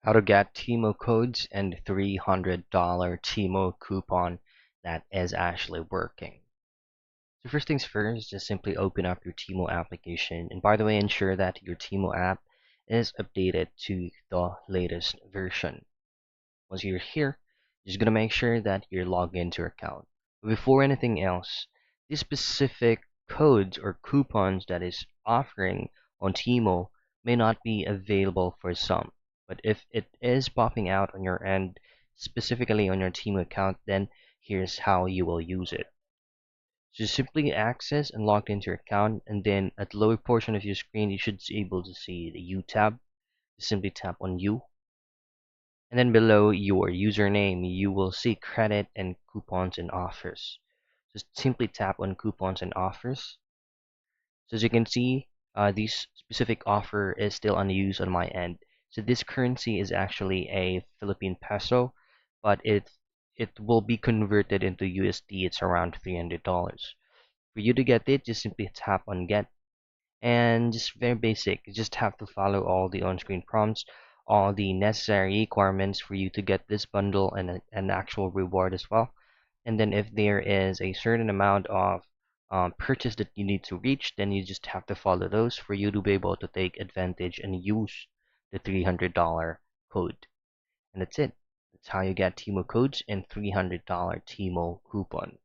How to get Temu codes and $300 Temu coupon that is actually working. So first things first, just simply open up your Temu application. And by the way, ensure that your Temu app is updated to the latest version. Once you're here, just gonna make sure that you're logged into your account. But before anything else, these specific codes or coupons that is offering on Temu may not be available for some. But if it is popping out on your end, specifically on your Temu account, then here's how you will use it. So simply access and log into your account, and then at the lower portion of your screen, you should be able to see the U tab. Simply tap on U, and then below your username, you will see credit and coupons and offers. Just simply tap on coupons and offers. So as you can see, this specific offer is still unused on my end. So this currency is actually a Philippine peso, but it will be converted into USD. It's around $300. For you to get it, just simply tap on get, and just very basic. You just have to follow all the on-screen prompts, all the necessary requirements for you to get this bundle and an actual reward as well. And then if there is a certain amount of purchase that you need to reach, then you just have to follow those for you to be able to take advantage and use the $300 code. And that's it. That's how you get Temu codes and $300 Temu coupon.